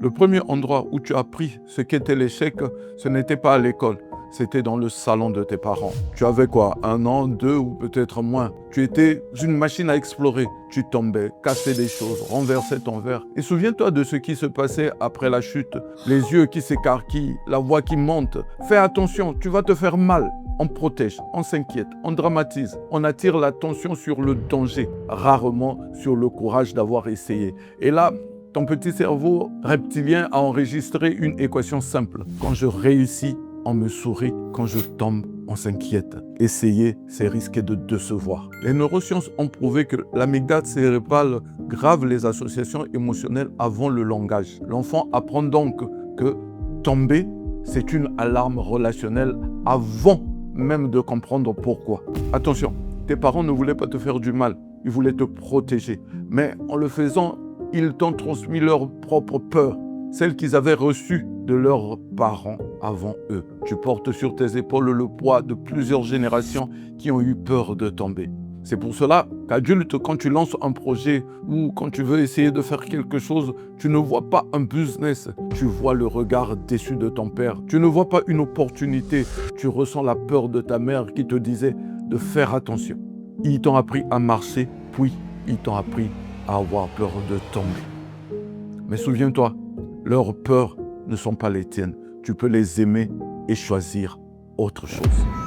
Le premier endroit où tu as appris ce qu'était l'échec, ce n'était pas à l'école, c'était dans le salon de tes parents. Tu avais quoi, 1 an, 2 ou peut-être moins. Tu étais une machine à explorer. Tu tombais, cassais des choses, renversais ton verre. Et souviens-toi de ce qui se passait après la chute. Les yeux qui s'écarquillent, la voix qui monte. Fais attention, tu vas te faire mal. On protège, on s'inquiète, on dramatise, on attire l'attention sur le danger, rarement sur le courage d'avoir essayé. Et là, ton petit cerveau reptilien a enregistré une équation simple. Quand je réussis, on me sourit. Quand je tombe, on s'inquiète. Essayer, c'est risquer de décevoir. Les neurosciences ont prouvé que l'amygdale cérébrale grave les associations émotionnelles avant le langage. L'enfant apprend donc que tomber, c'est une alarme relationnelle avant même de comprendre pourquoi. Attention, tes parents ne voulaient pas te faire du mal, ils voulaient te protéger. Mais en le faisant, ils t'ont transmis leur propre peur, celle qu'ils avaient reçue de leurs parents avant eux. Tu portes sur tes épaules le poids de plusieurs générations qui ont eu peur de tomber. C'est pour cela qu'adulte, quand tu lances un projet ou quand tu veux essayer de faire quelque chose, tu ne vois pas un business, tu vois le regard déçu de ton père. Tu ne vois pas une opportunité, tu ressens la peur de ta mère qui te disait de faire attention. Ils t'ont appris à marcher, puis ils t'ont appris à avoir peur de tomber. Mais souviens-toi, leurs peurs ne sont pas les tiennes. Tu peux les aimer et choisir autre chose.